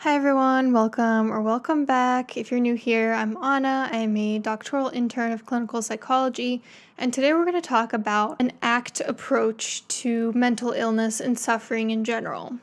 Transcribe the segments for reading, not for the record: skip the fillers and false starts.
Hi everyone, welcome back. If you're new here, I'm Anna. I'm a doctoral intern of clinical psychology, and today we're going to talk about an ACT approach to mental illness and suffering in general.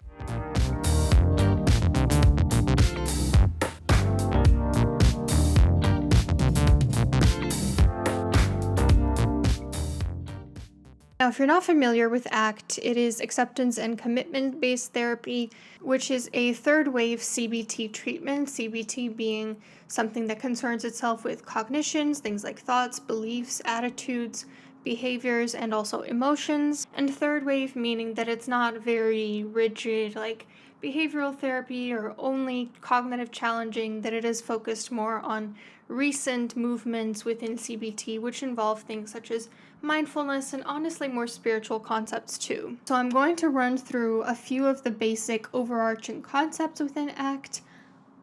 Now, if you're not familiar with ACT, it is acceptance and commitment-based therapy, which is a third wave CBT treatment, CBT being something that concerns itself with cognitions, things like thoughts, beliefs, attitudes, behaviors, and also emotions. And third wave meaning that it's not very rigid, like behavioral therapy or only cognitive challenging, that it is focused more on recent movements within CBT, which involve things such as mindfulness and honestly more spiritual concepts too. So I'm going to run through a few of the basic overarching concepts within ACT.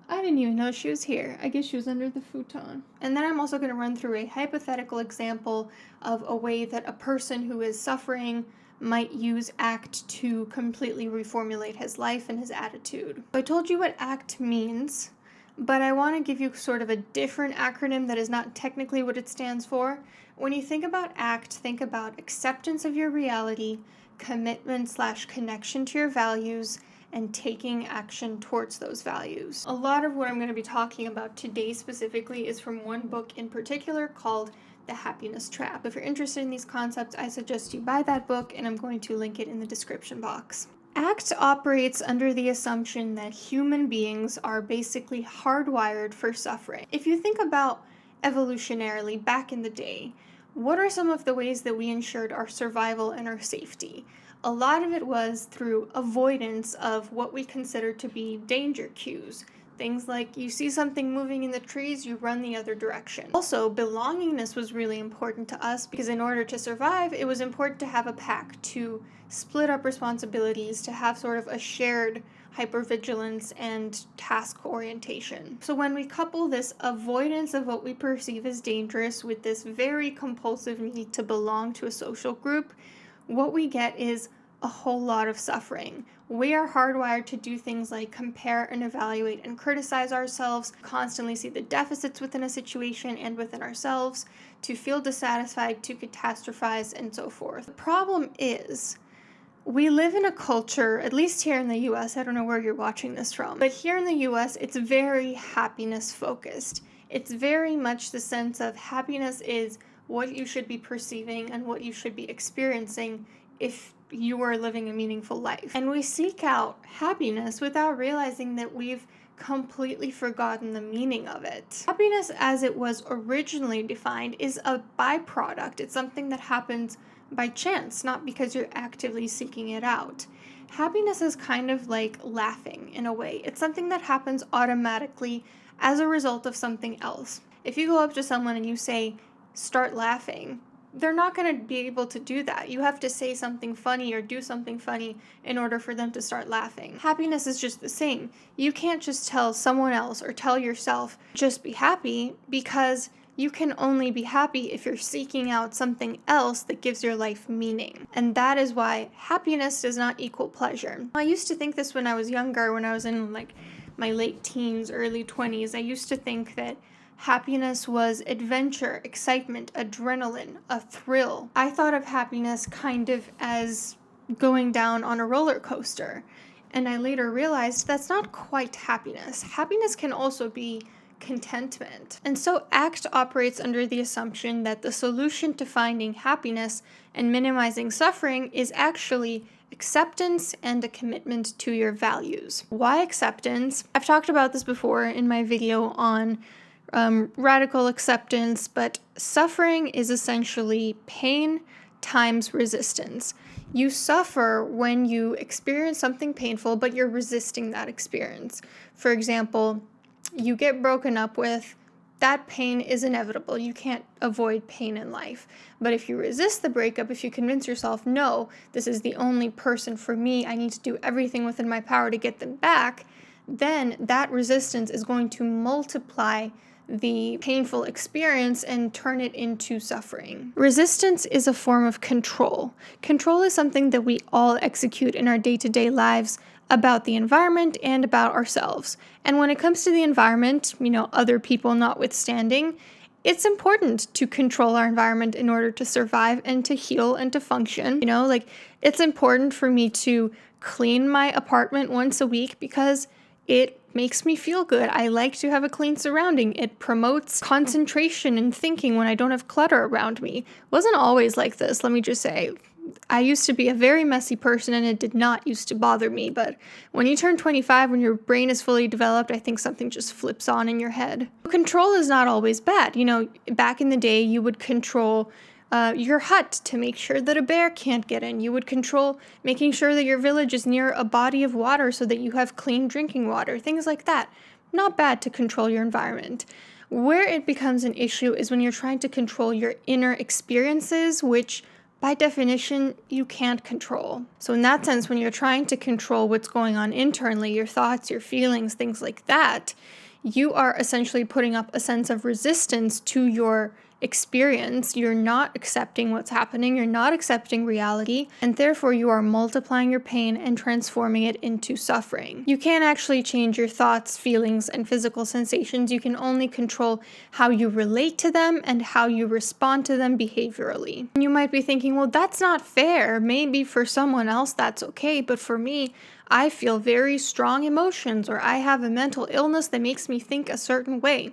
I didn't even know she was here. I guess she was under the futon. And then I'm also going to run through a hypothetical example of a way that a person who is suffering might use ACT to completely reformulate his life and his attitude. So I told you what ACT means, but I want to give you sort of a different acronym that is not technically what it stands for. When you think about ACT, think about acceptance of your reality, commitment/connection to your values, and taking action towards those values. A lot of what I'm going to be talking about today specifically is from one book in particular called The Happiness Trap. If you're interested in these concepts, I suggest you buy that book, and I'm going to link it in the description box. ACT operates under the assumption that human beings are basically hardwired for suffering. If you think about evolutionarily back in the day, what are some of the ways that we ensured our survival and our safety? A lot of it was through avoidance of what we consider to be danger cues. Things like you see something moving in the trees, you run the other direction. Also, belongingness was really important to us because in order to survive, it was important to have a pack, to split up responsibilities, to have sort of a shared hypervigilance and task orientation. So when we couple this avoidance of what we perceive as dangerous with this very compulsive need to belong to a social group, what we get is a whole lot of suffering. We are hardwired to do things like compare and evaluate and criticize ourselves, constantly see the deficits within a situation and within ourselves, to feel dissatisfied, to catastrophize, and so forth. The problem is, we live in a culture, at least here in the US, I don't know where you're watching this from, but here in the US, it's very happiness focused. It's very much the sense of happiness is what you should be perceiving and what you should be experiencing if you are living a meaningful life. And we seek out happiness without realizing that we've completely forgotten the meaning of it. Happiness as it was originally defined is a byproduct. It's something that happens by chance, not because you're actively seeking it out. Happiness is kind of like laughing in a way. It's something that happens automatically as a result of something else. If you go up to someone and you say, "Start laughing," they're not going to be able to do that. You have to say something funny or do something funny in order for them to start laughing. Happiness is just the same. You can't just tell someone else or tell yourself, just be happy, because you can only be happy if you're seeking out something else that gives your life meaning. And that is why happiness does not equal pleasure. I used to think this when I was younger, when I was in my late teens, early 20s. I used to think that happiness was adventure, excitement, adrenaline, a thrill. I thought of happiness kind of as going down on a roller coaster. And I later realized that's not quite happiness. Happiness can also be contentment. And so ACT operates under the assumption that the solution to finding happiness and minimizing suffering is actually acceptance and a commitment to your values. Why acceptance? I've talked about this before in my video on radical acceptance, but suffering is essentially pain times resistance. You suffer when you experience something painful, but you're resisting that experience. For example, you get broken up with, that pain is inevitable. You can't avoid pain in life. But if you resist the breakup, if you convince yourself, no, this is the only person for me, I need to do everything within my power to get them back, then that resistance is going to multiply the painful experience and turn it into suffering. Resistance is a form of control. Control is something that we all execute in our day-to-day lives about the environment and about ourselves. And when it comes to the environment, other people notwithstanding, it's important to control our environment in order to survive and to heal and to function. It's important for me to clean my apartment once a week because it makes me feel good. I like to have a clean surrounding. It promotes concentration and thinking when I don't have clutter around me. It wasn't always like this, let me just say. I used to be a very messy person and it did not used to bother me, but when you turn 25, when your brain is fully developed, I think something just flips on in your head. Control is not always bad. Back in the day, you would control your hut to make sure that a bear can't get in. You would control making sure that your village is near a body of water so that you have clean drinking water, things like that. Not bad to control your environment. Where it becomes an issue is when you're trying to control your inner experiences, which by definition, you can't control. So in that sense, when you're trying to control what's going on internally, your thoughts, your feelings, things like that, you are essentially putting up a sense of resistance to your experience. You're not accepting what's happening. You're not accepting reality. And therefore, you are multiplying your pain and transforming it into suffering. You can't actually change your thoughts, feelings, and physical sensations. You can only control how you relate to them and how you respond to them behaviorally. And you might be thinking, well, that's not fair. Maybe for someone else that's okay, but for me, I feel very strong emotions, or I have a mental illness that makes me think a certain way.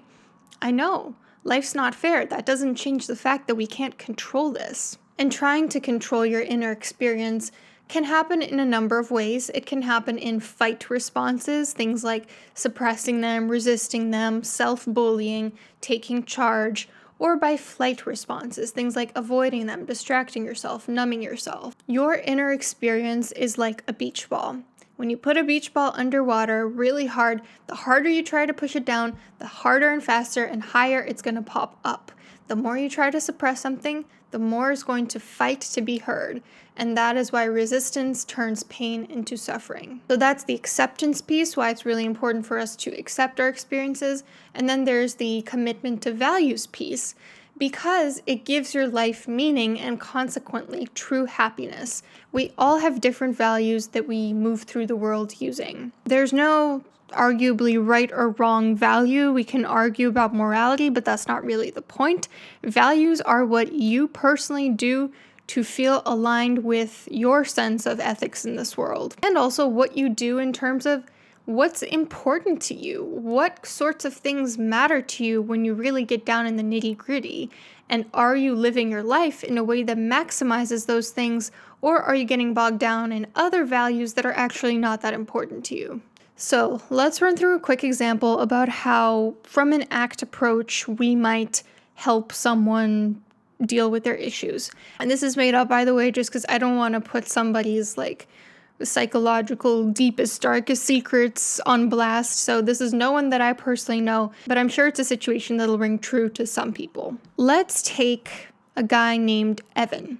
I know. Life's not fair. That doesn't change the fact that we can't control this. And trying to control your inner experience can happen in a number of ways. It can happen in fight responses, things like suppressing them, resisting them, self-bullying, taking charge, or by flight responses, things like avoiding them, distracting yourself, numbing yourself. Your inner experience is like a beach ball. When you put a beach ball underwater really hard, the harder you try to push it down, the harder and faster and higher it's going to pop up. The more you try to suppress something, the more it's going to fight to be heard. And that is why resistance turns pain into suffering. So that's the acceptance piece, why it's really important for us to accept our experiences. And then there's the commitment to values piece, because it gives your life meaning and consequently true happiness. We all have different values that we move through the world using. There's no arguably right or wrong value. We can argue about morality, but that's not really the point. Values are what you personally do to feel aligned with your sense of ethics in this world, and also what you do in terms of what's important to you? What sorts of things matter to you when you really get down in the nitty-gritty? And are you living your life in a way that maximizes those things, or are you getting bogged down in other values that are actually not that important to you? So let's run through a quick example about how, from an ACT approach, we might help someone deal with their issues. And this is made up, by the way, just because I don't want to put somebody's psychological deepest, darkest secrets on blast. So this is no one that I personally know, but I'm sure it's a situation that'll ring true to some people. Let's take a guy named Evan.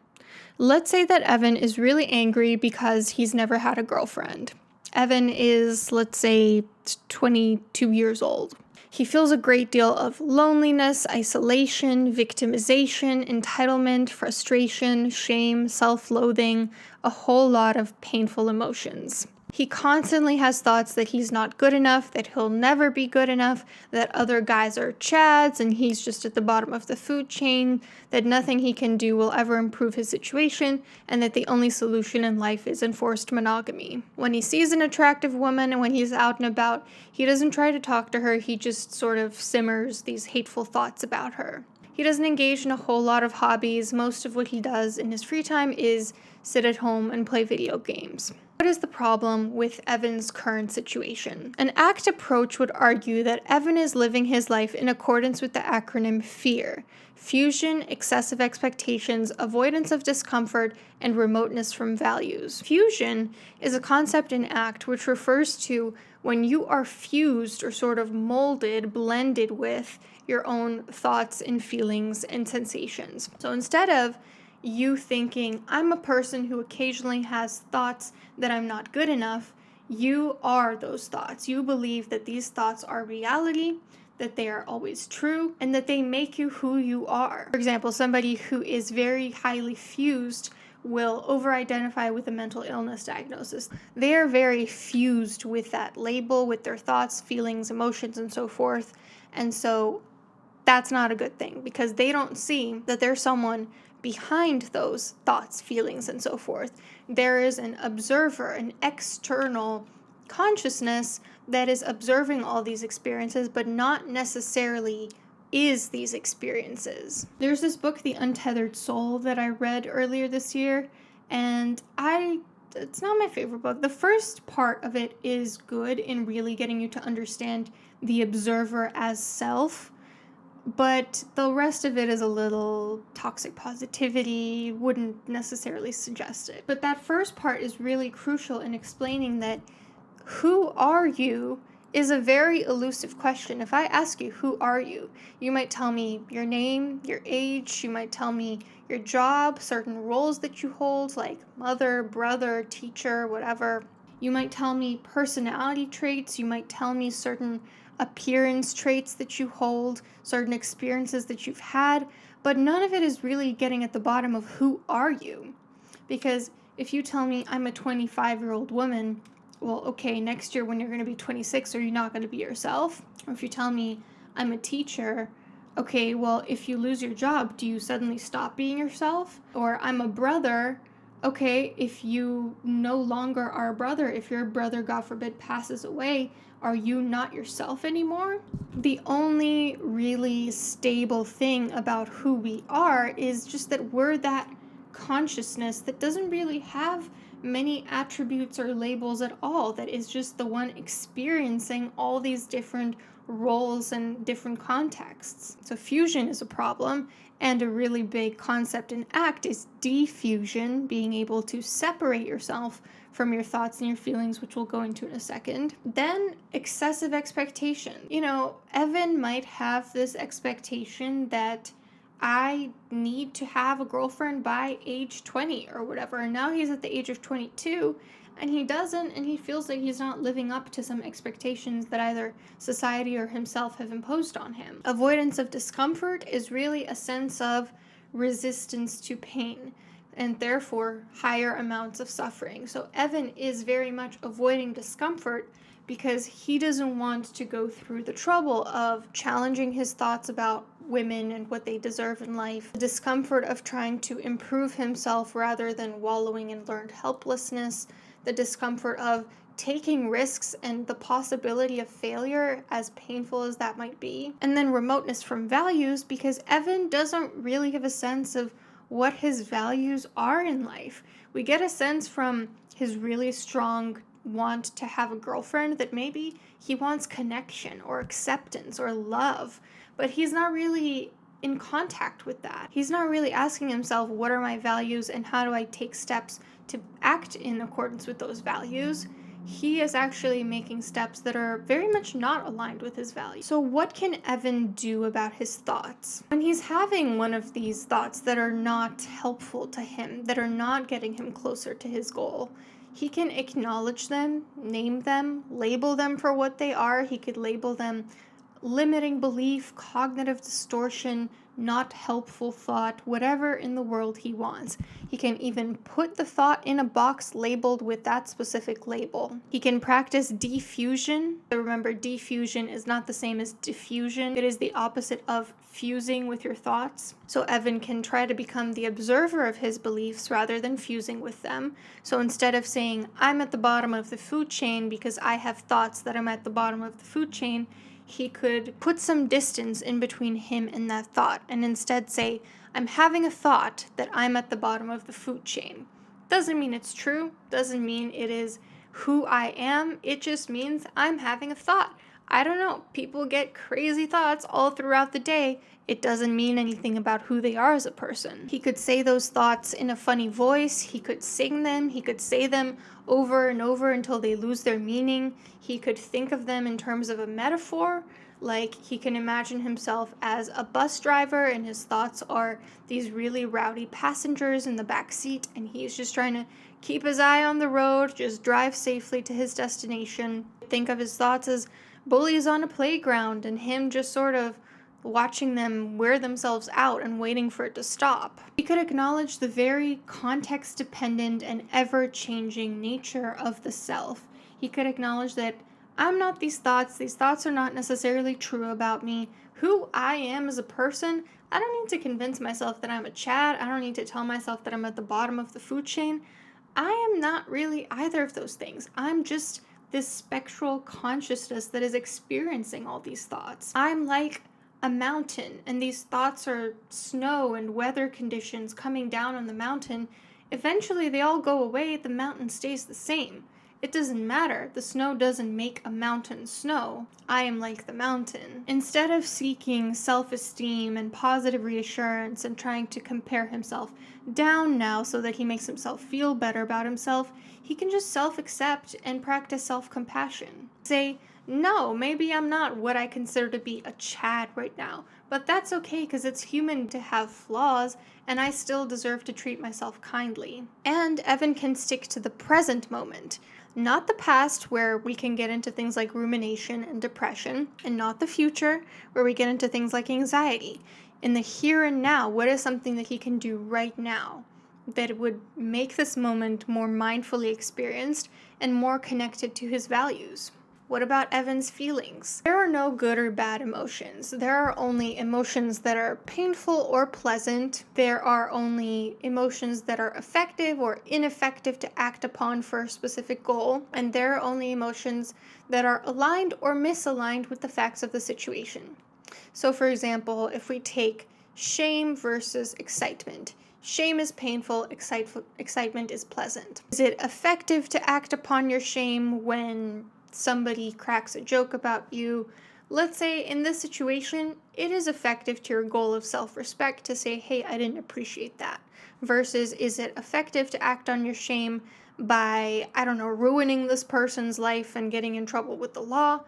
Let's say that Evan is really angry because he's never had a girlfriend. Evan is, let's say, 22 years old. He feels a great deal of loneliness, isolation, victimization, entitlement, frustration, shame, self-loathing, a whole lot of painful emotions. He constantly has thoughts that he's not good enough, that he'll never be good enough, that other guys are chads and he's just at the bottom of the food chain, that nothing he can do will ever improve his situation, and that the only solution in life is enforced monogamy. When he sees an attractive woman and when he's out and about, he doesn't try to talk to her, he just sort of simmers these hateful thoughts about her. He doesn't engage in a whole lot of hobbies. Most of what he does in his free time is sit at home and play video games. What is the problem with Evan's current situation? An ACT approach would argue that Evan is living his life in accordance with the acronym FEAR: fusion, excessive expectations, avoidance of discomfort, and remoteness from values. Fusion is a concept in ACT which refers to when you are fused or sort of molded, blended with your own thoughts and feelings and sensations. So instead of you thinking, I'm a person who occasionally has thoughts that I'm not good enough, you are those thoughts. You believe that these thoughts are reality, that they are always true, and that they make you who you are. For example, somebody who is very highly fused will over-identify with a mental illness diagnosis. They are very fused with that label, with their thoughts, feelings, emotions, and so forth. And so that's not a good thing, because they don't see that there's someone behind those thoughts, feelings, and so forth. There is an observer, an external consciousness that is observing all these experiences, but not necessarily is these experiences. There's this book, The Untethered Soul, that I read earlier this year, and it's not my favorite book. The first part of it is good in really getting you to understand the observer as self, but the rest of it is a little toxic positivity, wouldn't necessarily suggest it. But that first part is really crucial in explaining that who are you is a very elusive question. If I ask you, who are you? You might tell me your name, your age, you might tell me your job, certain roles that you hold, like mother, brother, teacher, whatever. You might tell me personality traits, you might tell me certain appearance traits that you hold, certain experiences that you've had, but none of it is really getting at the bottom of who are you. Because if you tell me I'm a 25-year-old woman, well, okay, next year when you're going to be 26, are you not going to be yourself? Or if you tell me I'm a teacher, okay, well, if you lose your job, do you suddenly stop being yourself? Or I'm a brother, okay, if you no longer are a brother, if your brother, God forbid, passes away, are you not yourself anymore? The only really stable thing about who we are is just that we're that consciousness that doesn't really have many attributes or labels at all, that is just the one experiencing all these different roles and different contexts. So fusion is a problem, and a really big concept in ACT is diffusion, being able to separate yourself from your thoughts and your feelings, which we'll go into in a second. Then excessive expectation. Evan might have this expectation that I need to have a girlfriend by age 20 or whatever, and now he's at the age of 22 and he doesn't, and he feels like he's not living up to some expectations that either society or himself have imposed on him. Avoidance of discomfort is really a sense of resistance to pain, and therefore higher amounts of suffering. So Evan is very much avoiding discomfort because he doesn't want to go through the trouble of challenging his thoughts about women and what they deserve in life, the discomfort of trying to improve himself rather than wallowing in learned helplessness, the discomfort of taking risks and the possibility of failure, as painful as that might be, and then remoteness from values, because Evan doesn't really have a sense of what his values are in life. We get a sense from his really strong want to have a girlfriend that maybe he wants connection or acceptance or love, but he's not really in contact with that. He's not really asking himself, what are my values and how do I take steps to act in accordance with those values? He is actually making steps that are very much not aligned with his values. So what can Evan do about his thoughts? When he's having one of these thoughts that are not helpful to him, that are not getting him closer to his goal, he can acknowledge them, name them, label them for what they are. He could label them limiting belief, cognitive distortion, not helpful thought, whatever in the world he wants. He can even put the thought in a box labeled with that specific label. He can practice diffusion. Remember, diffusion is not the same as diffusion. It is the opposite of fusing with your thoughts. So Evan can try to become the observer of his beliefs rather than fusing with them. So instead of saying, I'm at the bottom of the food chain because I have thoughts that I'm at the bottom of the food chain, he could put some distance in between him and that thought and instead say, I'm having a thought that I'm at the bottom of the food chain. Doesn't mean it's true, doesn't mean it is who I am, it just means I'm having a thought. I don't know, people get crazy thoughts all throughout the day. It doesn't mean anything about who they are as a person. He could say those thoughts in a funny voice, he could sing them, he could say them over and over until they lose their meaning. He could think of them in terms of a metaphor, like he can imagine himself as a bus driver and his thoughts are these really rowdy passengers in the back seat and he's just trying to keep his eye on the road, just drive safely to his destination. Think of his thoughts as bullies on a playground and him just sort of watching them wear themselves out and waiting for it to stop. He could acknowledge the very context-dependent and ever-changing nature of the self. He could acknowledge that I'm not these thoughts are not necessarily true about me. Who I am as a person, I don't need to convince myself that I'm a Chad. I don't need to tell myself that I'm at the bottom of the food chain. I am not really either of those things. I'm just this spectral consciousness that is experiencing all these thoughts. I'm like a mountain, and these thoughts are snow and weather conditions coming down on the mountain. Eventually, they all go away, the mountain stays the same. It doesn't matter. The snow doesn't make a mountain snow. I am like the mountain. Instead of seeking self-esteem and positive reassurance and trying to compare himself down now so that he makes himself feel better about himself, he can just self-accept and practice self-compassion. Say, no, maybe I'm not what I consider to be a Chad right now, but that's okay because it's human to have flaws, and I still deserve to treat myself kindly. And Evan can stick to the present moment. Not the past, where we can get into things like rumination and depression, and not the future, where we get into things like anxiety. In the here and now, what is something that he can do right now that would make this moment more mindfully experienced and more connected to his values? What about Evan's feelings? There are no good or bad emotions. There are only emotions that are painful or pleasant. There are only emotions that are effective or ineffective to act upon for a specific goal. And there are only emotions that are aligned or misaligned with the facts of the situation. So for example, if we take shame versus excitement. Shame is painful, excitement is pleasant. Is it effective to act upon your shame when somebody cracks a joke about you? Let's say in this situation, it is effective to your goal of self-respect to say, hey, I didn't appreciate that. Versus, is it effective to act on your shame by, ruining this person's life and getting in trouble with the law?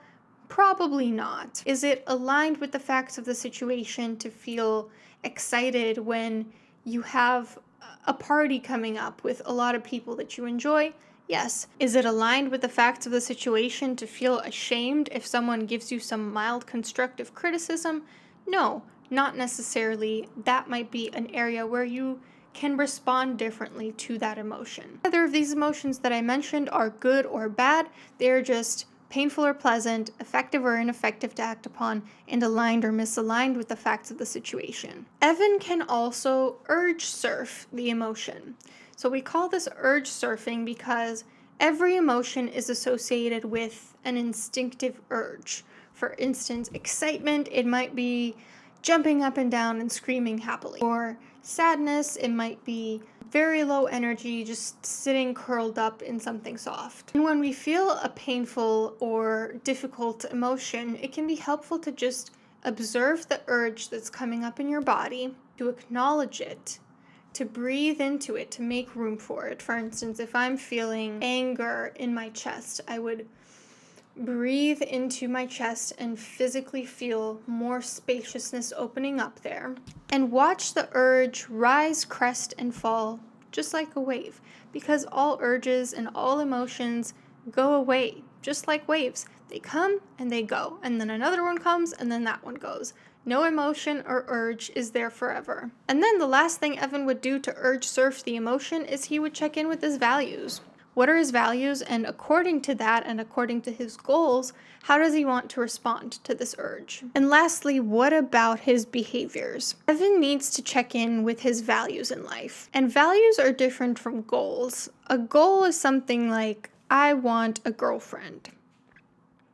Probably not. Is it aligned with the facts of the situation to feel excited when you have a party coming up with a lot of people that you enjoy? Yes. Is it aligned with the facts of the situation to feel ashamed if someone gives you some mild constructive criticism? No, not necessarily. That might be an area where you can respond differently to that emotion. Neither of these emotions that I mentioned are good or bad. They're just painful or pleasant, effective or ineffective to act upon, and aligned or misaligned with the facts of the situation. Evan can also urge surf the emotion. So we call this urge surfing because every emotion is associated with an instinctive urge. For instance, excitement, it might be jumping up and down and screaming happily. Or sadness, it might be very low energy, just sitting curled up in something soft. And when we feel a painful or difficult emotion, it can be helpful to just observe the urge that's coming up in your body, to acknowledge it, to breathe into it, to make room for it. For instance, if I'm feeling anger in my chest, I would breathe into my chest and physically feel more spaciousness opening up there. And watch the urge rise, crest, and fall, just like a wave. Because all urges and all emotions go away, just like waves. They come and they go, and then another one comes, and then that one goes. No emotion or urge is there forever. And then the last thing Evan would do to urge surf the emotion is he would check in with his values. What are his values? And according to that, and according to his goals, how does he want to respond to this urge? And lastly, what about his behaviors? Evan needs to check in with his values in life. And values are different from goals. A goal is something like, I want a girlfriend.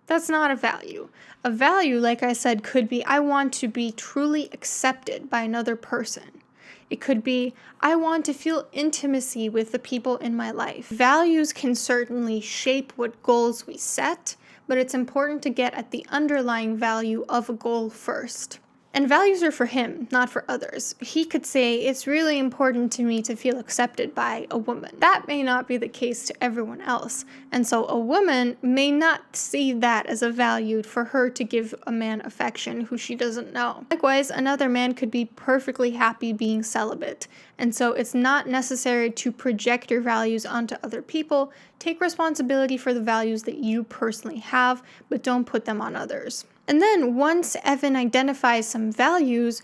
That's not a value. A value, like I said, could be, I want to be truly accepted by another person. It could be, I want to feel intimacy with the people in my life. Values can certainly shape what goals we set, but it's important to get at the underlying value of a goal first. And values are for him, not for others. He could say, it's really important to me to feel accepted by a woman. That may not be the case to everyone else. And so a woman may not see that as a value for her to give a man affection who she doesn't know. Likewise, another man could be perfectly happy being celibate. And so it's not necessary to project your values onto other people. Take responsibility for the values that you personally have, but don't put them on others. And then once Evan identifies some values,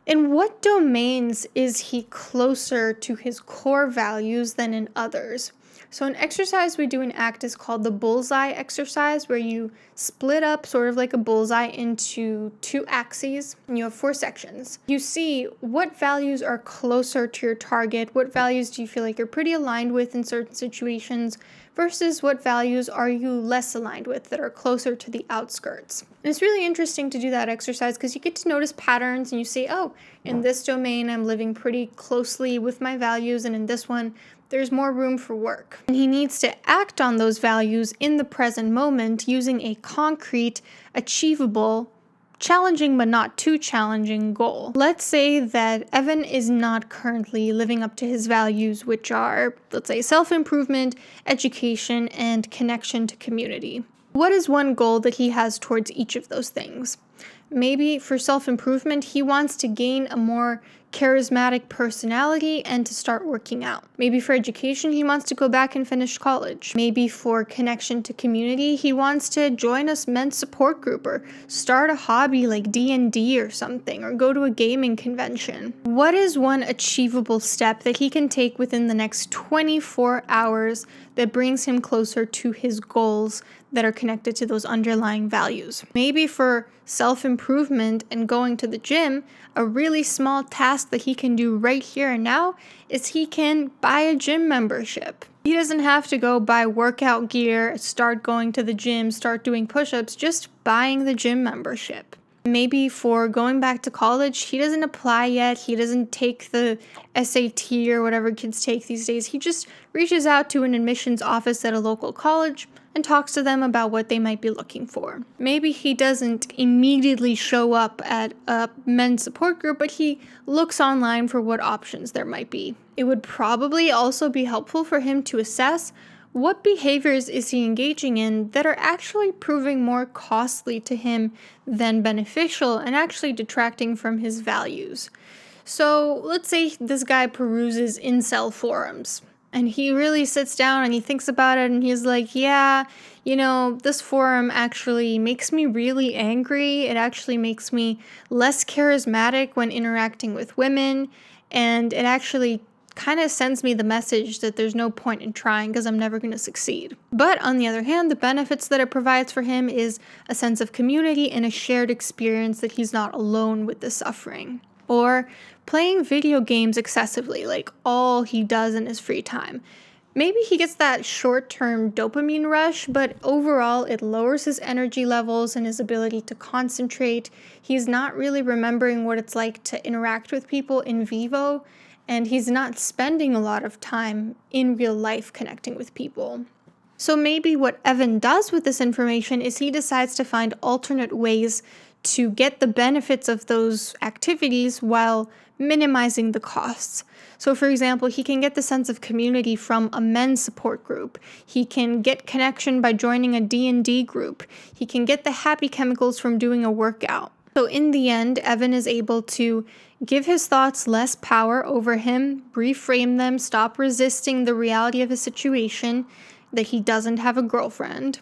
in what domains is he closer to his core values than in others? So, an exercise we do in ACT is called the bullseye exercise, where you split up sort of like a bullseye into 2 axes, and you have 4 sections. You see what values are closer to your target, what values do you feel like you're pretty aligned with in certain situations, versus what values are you less aligned with that are closer to the outskirts. And it's really interesting to do that exercise because you get to notice patterns and you say, oh, in this domain, I'm living pretty closely with my values, and in this one, there's more room for work. And he needs to act on those values in the present moment using a concrete, achievable, challenging but not too challenging goal. Let's say that Evan is not currently living up to his values, which are, let's say, self-improvement, education, and connection to community. What is one goal that he has towards each of those things? Maybe for self-improvement, he wants to gain a more charismatic personality and to start working out. Maybe for education, he wants to go back and finish college. Maybe for connection to community, he wants to join a men's support group or start a hobby like D&D or something, or go to a gaming convention. What is one achievable step that he can take within the next 24 hours that brings him closer to his goals that are connected to those underlying values? Maybe for self-improvement and going to the gym, a really small task that he can do right here and now is he can buy a gym membership. He doesn't have to go buy workout gear, start going to the gym, start doing push-ups, just buying the gym membership. Maybe for going back to college, he doesn't apply yet, he doesn't take the SAT or whatever kids take these days. He just reaches out to an admissions office at a local college and talks to them about what they might be looking for. Maybe he doesn't immediately show up at a men's support group, but he looks online for what options there might be. It would probably also be helpful for him to assess what behaviors is he engaging in that are actually proving more costly to him than beneficial and actually detracting from his values. So let's say this guy peruses incel forums. And he really sits down and he thinks about it and he's like, yeah, this forum actually makes me really angry. It actually makes me less charismatic when interacting with women. And it actually kind of sends me the message that there's no point in trying because I'm never going to succeed. But on the other hand, the benefits that it provides for him is a sense of community and a shared experience that he's not alone with the suffering. Or playing video games excessively, like all he does in his free time. Maybe he gets that short-term dopamine rush, but overall it lowers his energy levels and his ability to concentrate. He's not really remembering what it's like to interact with people in vivo, and he's not spending a lot of time in real life connecting with people. So maybe what Evan does with this information is he decides to find alternate ways to get the benefits of those activities while minimizing the costs. So for example, he can get the sense of community from a men's support group. He can get connection by joining a D&D group. He can get the happy chemicals from doing a workout. So in the end, Evan is able to give his thoughts less power over him, reframe them, stop resisting the reality of his situation, that he doesn't have a girlfriend,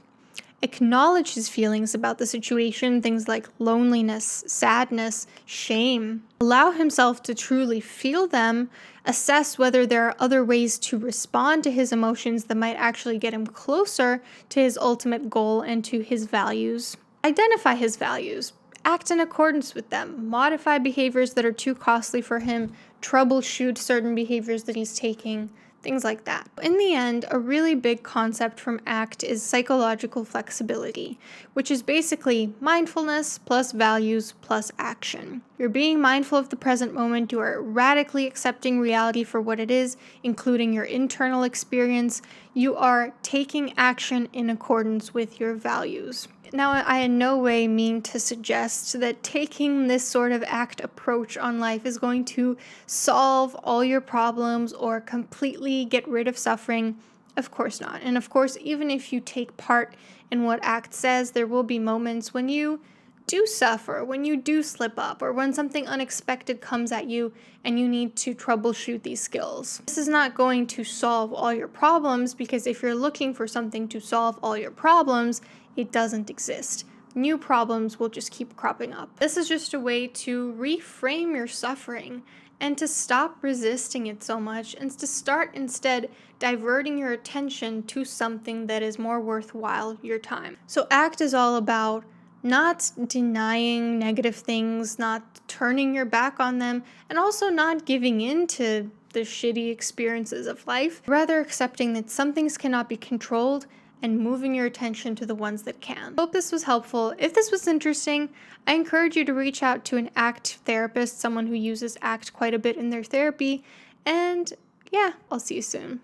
acknowledge his feelings about the situation, things like loneliness, sadness, shame, allow himself to truly feel them, assess whether there are other ways to respond to his emotions that might actually get him closer to his ultimate goal and to his values, identify his values, act in accordance with them, modify behaviors that are too costly for him, troubleshoot certain behaviors that he's taking, things like that. In the end, a really big concept from ACT is psychological flexibility, which is basically mindfulness plus values plus action. You're being mindful of the present moment, you are radically accepting reality for what it is, including your internal experience. You are taking action in accordance with your values. Now, I in no way mean to suggest that taking this sort of ACT approach on life is going to solve all your problems or completely get rid of suffering. Of course not. And of course, even if you take part in what ACT says, there will be moments when you do suffer, when you do slip up, or when something unexpected comes at you and you need to troubleshoot these skills. This is not going to solve all your problems, because if you're looking for something to solve all your problems, it doesn't exist. new problems will just keep cropping up. This is just a way to reframe your suffering and to stop resisting it so much and to start instead diverting your attention to something that is more worthwhile your time. So ACT is all about not denying negative things, not turning your back on them, and also not giving in to the shitty experiences of life, rather accepting that some things cannot be controlled and moving your attention to the ones that can. Hope this was helpful. If this was interesting, I encourage you to reach out to an ACT therapist, someone who uses ACT quite a bit in their therapy, and yeah, I'll see you soon.